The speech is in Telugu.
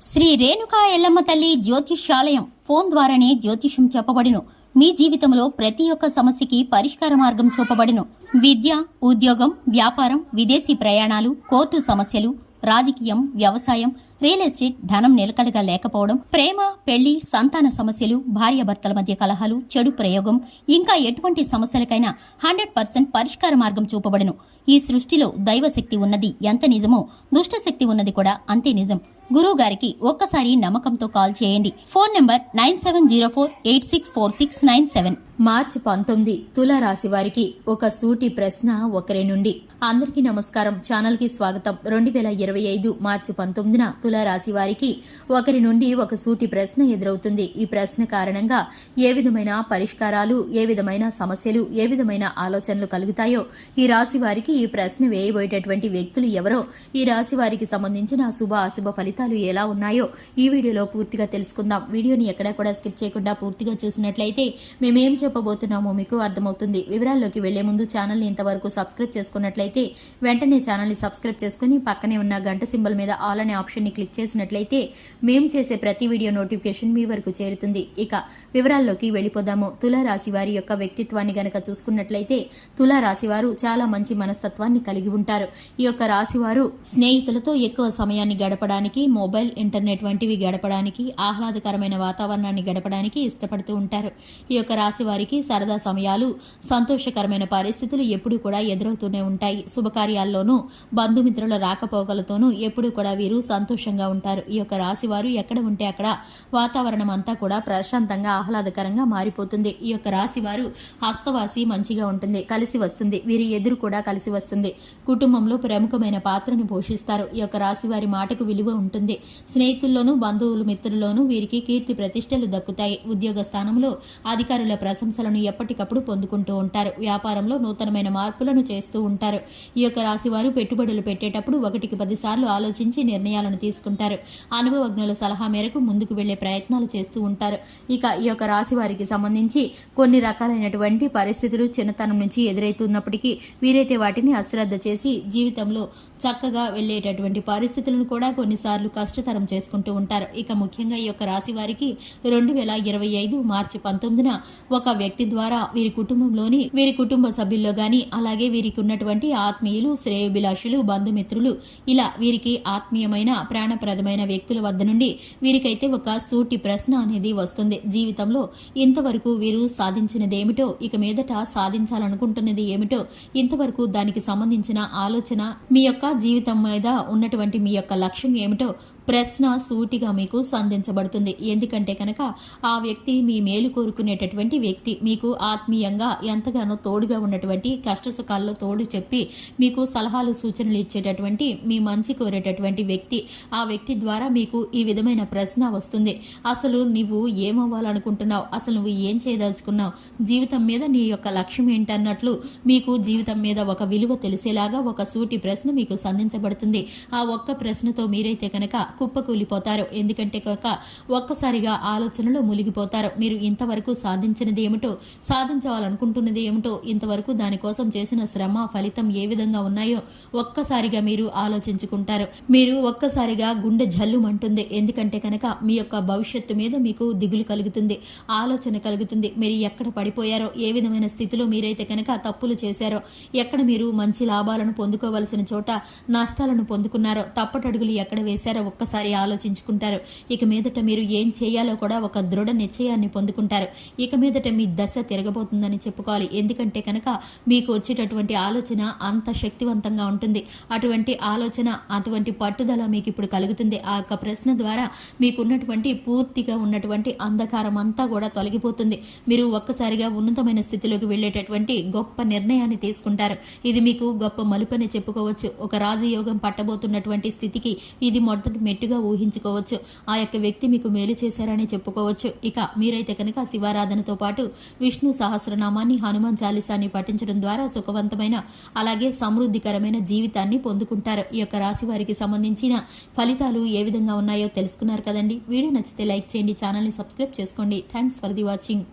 శ్రీ రేణుకా ఎల్లమ్మ తల్లి జ్యోతిష్యాలయం ఫోన్ ద్వారానే జ్యోతిష్యం చెప్పబడును. మీ జీవితంలో ప్రతి ఒక్క సమస్యకి పరిష్కార మార్గం చూపబడును. విద్య, ఉద్యోగం, వ్యాపారం, విదేశీ ప్రయాణాలు, కోర్టు సమస్యలు, రాజకీయం, వ్యవసాయం, రియల్ ఎస్టేట్, ధనం నిలకడగా లేకపోవడం, ప్రేమ, పెళ్లి, సంతాన సమస్యలు, భార్యాభర్తల మధ్య కలహాలు, చెడు ప్రయోగం, ఇంకా ఎటువంటి సమస్యలకైనా 100% పరిష్కార మార్గం చూపబడును. ఈ సృష్టిలో దైవశక్తి ఉన్నది ఎంత నిజమో దుష్టశక్తి ఉన్నది కూడా అంతే నిజం. గురువు గారికి ఒక్కసారి నమ్మకంతో కాల్ చేయండి. Phone number 9704864697. మార్చి 19 తుల రాశి వారికి ఒక సూటి ప్రశ్న ఒకరి నుండి. అందరికీ నమస్కారం, ఛానల్ కి స్వాగతం. 2025 మార్చి 19న తుల రాశి వారికి ఒకరి నుండి ఒక సూటి ప్రశ్న ఎదురవుతుంది. ఈ ప్రశ్న కారణంగా ఏ విధమైన పరిష్కారాలు, ఏ విధమైన సమస్యలు, ఏ విధమైన ఆలోచనలు కలుగుతాయో, ఈ రాశి వారికి ఈ ప్రశ్న వేయబోయేటటువంటి వ్యక్తులు ఎవరో, ఈ రాశి వారికి సంబంధించిన శుభ అశుభ ఫలితాలు ఎలా ఉన్నాయో ఈ వీడియోలో పూర్తిగా తెలుసుకుందాం. వీడియోని ఎక్కడా కూడా స్కిప్ చేయకుండా పూర్తిగా చూసినట్లయితే మేమేం చెప్పబోతున్నామో మీకు అర్థమవుతుంది. వివరాల్లోకి వెళ్లే ముందు ఛానల్ని ఇంతవరకు సబ్స్క్రైబ్ చేసుకున్నట్లయితే వెంటనే ఛానల్ని సబ్స్క్రైబ్ చేసుకుని పక్కనే ఉన్న గంట సింబల్ మీద ఆల్ అనే ఆప్షన్ ని క్లిక్ చేసినట్లయితే మేము చేసే ప్రతి వీడియో నోటిఫికేషన్ మీ వరకు చేరుతుంది. ఇక వివరాల్లోకి వెళ్ళిపోదాము. తుల రాశి వారి యొక్క వ్యక్తిత్వాన్ని గనక చూసుకున్నట్లయితే తుల రాశి వారు చాలా మంచి మనస్తత్వాన్ని కలిగి ఉంటారు. ఈ యొక్క రాశి వారు స్నేహితులతో ఎక్కువ సమయాన్ని గడపడానికి, మొబైల్, ఇంటర్నెట్ వంటివి గడపడానికి, ఆహ్లాదకరమైన వాతావరణాన్ని గడపడానికి ఇష్టపడుతూ ఉంటారు. ఈ యొక్క రాశి వారికి సరదా సమయాలు, సంతోషకరమైన పరిస్థితులు ఎప్పుడూ కూడా ఎదురవుతూనే ఉంటాయి. శుభకార్యాల్లోనూ బంధుమిత్రుల రాకపోకలతోనూ ఎప్పుడూ కూడా వీరు సంతోషంగా ఉంటారు. ఈ యొక్క రాశి వారు ఎక్కడ ఉంటే అక్కడ వాతావరణం అంతా కూడా ప్రశాంతంగా, ఆహ్లాదకరంగా మారిపోతుంది. ఈ యొక్క రాశి వారు హస్తవాసి మంచిగా ఉంటుంది, కలిసి వస్తుంది. వీరి ఎదురు కూడా కలిసి వస్తుంది. కుటుంబంలో ప్రముఖమైన పాత్రను పోషిస్తారు. ఈ యొక్క రాశి వారి మాటకు విలువ ఉంటుంది. స్నేహితుల్లోనూ, బంధువులు, మిత్రుల్లోనూ వీరికి కీర్తి ప్రతిష్టలు దక్కుతాయి. ఉద్యోగ స్థానంలో అధికారుల ప్రశంసలను ఎప్పటికప్పుడు పొందుకుంటూ ఉంటారు. వ్యాపారంలో నూతనమైన మార్పులను చేస్తూ ఉంటారు. ఈ యొక్క రాశి వారు పెట్టుబడులు పెట్టేటప్పుడు 1కి 10 సార్లు ఆలోచించి నిర్ణయాలను తీసుకుంటారు. అనుభవజ్ఞుల సలహా మేరకు ముందుకు వెళ్లే ప్రయత్నాలు చేస్తూ ఉంటారు. ఇక ఈ యొక్క రాశి వారికి సంబంధించి కొన్ని రకాలైనటువంటి పరిస్థితులు చిన్నతనం నుంచి ఎదురైతున్నప్పటికీ వీరైతే వాటిని అశ్రద్ధ చేసి జీవితంలో చక్కగా వెళ్లేటటువంటి పరిస్థితులను కూడా కొన్నిసార్లు కష్టతరం చేసుకుంటూ ఉంటారు. ఇక ముఖ్యంగా ఈ యొక్క రాశి వారికి 2025 మార్చి 19న ఒక వ్యక్తి ద్వారా వీరి కుటుంబంలోని వీరి కుటుంబ సభ్యుల్లో గాని, అలాగే వీరికి ఉన్నటువంటి ఆత్మీయులు, శ్రేయోభిలాషులు, బంధుమిత్రులు, ఇలా వీరికి ఆత్మీయమైన, ప్రాణప్రదమైన వ్యక్తుల వద్ద నుండి వీరికైతే ఒక సూటి ప్రశ్న అనేది వస్తుంది. జీవితంలో ఇంతవరకు వీరు సాధించినదేమిటో, ఇక మీదట సాధించాలనుకుంటున్నది ఏమిటో, ఇంతవరకు దానికి సంబంధించిన ఆలోచన, మీ యొక్క జీవితం మీద ఉన్నటువంటి మీ యొక్క లక్ష్యం ఏమిటో ప్రశ్న సూటిగా మీకు సంధించబడుతుంది. ఎందుకంటే కనుక ఆ వ్యక్తి మీ మేలు కోరుకునేటటువంటి వ్యక్తి, మీకు ఆత్మీయంగా ఎంతగానో తోడుగా ఉన్నటువంటి, కష్టసుఖాల్లో తోడు చెప్పి మీకు సలహాలు, సూచనలు ఇచ్చేటటువంటి, మీ మంచి కోరేటటువంటి వ్యక్తి. ఆ వ్యక్తి ద్వారా మీకు ఈ విధమైన ప్రశ్న వస్తుంది. అసలు నువ్వు ఏమవ్వాలనుకుంటున్నావు, అసలు నువ్వు ఏం చేయదలుచుకున్నావు, జీవితం మీద నీ యొక్క లక్ష్యం ఏంటన్నట్లు మీకు జీవితం మీద ఒక విలువ తెలిసేలాగా ఒక సూటి ప్రశ్న మీకు సంధించబడుతుంది. ఆ ఒక్క ప్రశ్నతో మీరైతే కనుక కుప్పకూలిపోతారు. ఎందుకంటే కనుక ఒక్కసారిగా ఆలోచనలో మునిగిపోతారు. మీరు ఇంతవరకు సాధించినది ఏమిటో, సాధించాలనుకుంటున్నది ఏమిటో, ఇంతవరకు దానికోసం చేసిన శ్రమ, ఫలితం ఏ విధంగా ఉన్నాయో ఒక్కసారిగా మీరు ఆలోచించుకుంటారు. మీరు ఒక్కసారిగా గుండె జల్లుమంటుంది. ఎందుకంటే కనుక మీ యొక్క భవిష్యత్తు మీద మీకు దిగులు కలుగుతుంది, ఆలోచన కలుగుతుంది. మీరు ఎక్కడ పడిపోయారో, ఏ విధమైన స్థితిలో మీరైతే కనుక తప్పులు చేశారో, ఎక్కడ మీరు మంచి లాభాలను పొందుకోవలసిన చోట నష్టాలను పొందుకున్నారో, తప్పటడుగులు ఎక్కడ వేశారో ఒక్కసారి ఆలోచించుకుంటారు. ఇక మీదట మీరు ఏం చేయాలో కూడా ఒక దృఢ నిశ్చయాన్ని పొందుకుంటారు. ఇక మీదట మీ దశ తిరగబోతుందని చెప్పుకోవాలి. ఎందుకంటే కనుక మీకు వచ్చేటటువంటి ఆలోచన అంత శక్తివంతంగా ఉంటుంది. అటువంటి ఆలోచన, అటువంటి పట్టుదల మీకు ఇప్పుడు కలుగుతుంది. ఆ యొక్క ప్రశ్న ద్వారా మీకున్నటువంటి పూర్తిగా ఉన్నటువంటి అంధకారం అంతా కూడా తొలగిపోతుంది. మీరు ఒక్కసారిగా ఉన్నతమైన స్థితిలోకి వెళ్లేటటువంటి గొప్ప నిర్ణయాన్ని తీసుకుంటారు. ఇది మీకు గొప్ప మలుపని చెప్పుకోవచ్చు. ఒక రాజయోగం పట్టబోతున్నటువంటి స్థితికి ఇది మొదటి మెట్టుగా ఊహించుకోవచ్చు. ఆ యొక్క వ్యక్తి మీకు మేలు చేశారని చెప్పుకోవచ్చు. ఇక మీరైతే కనుక శివారాధనతో పాటు విష్ణు సహస్రనామాన్ని, హనుమాన్ చాలీసాన్ని పఠించడం ద్వారా సుఖవంతమైన, అలాగే సమృద్ధికరమైన జీవితాన్ని పొందుకుంటారు. ఈ యొక్క రాశి వారికి సంబంధించిన ఫలితాలు ఏ విధంగా ఉన్నాయో తెలుసుకున్నారు కదండి. వీడియో నచ్చితే లైక్ చేయండి, ఛానల్ని సబ్స్క్రైబ్ చేసుకోండి. Thanks for the watching.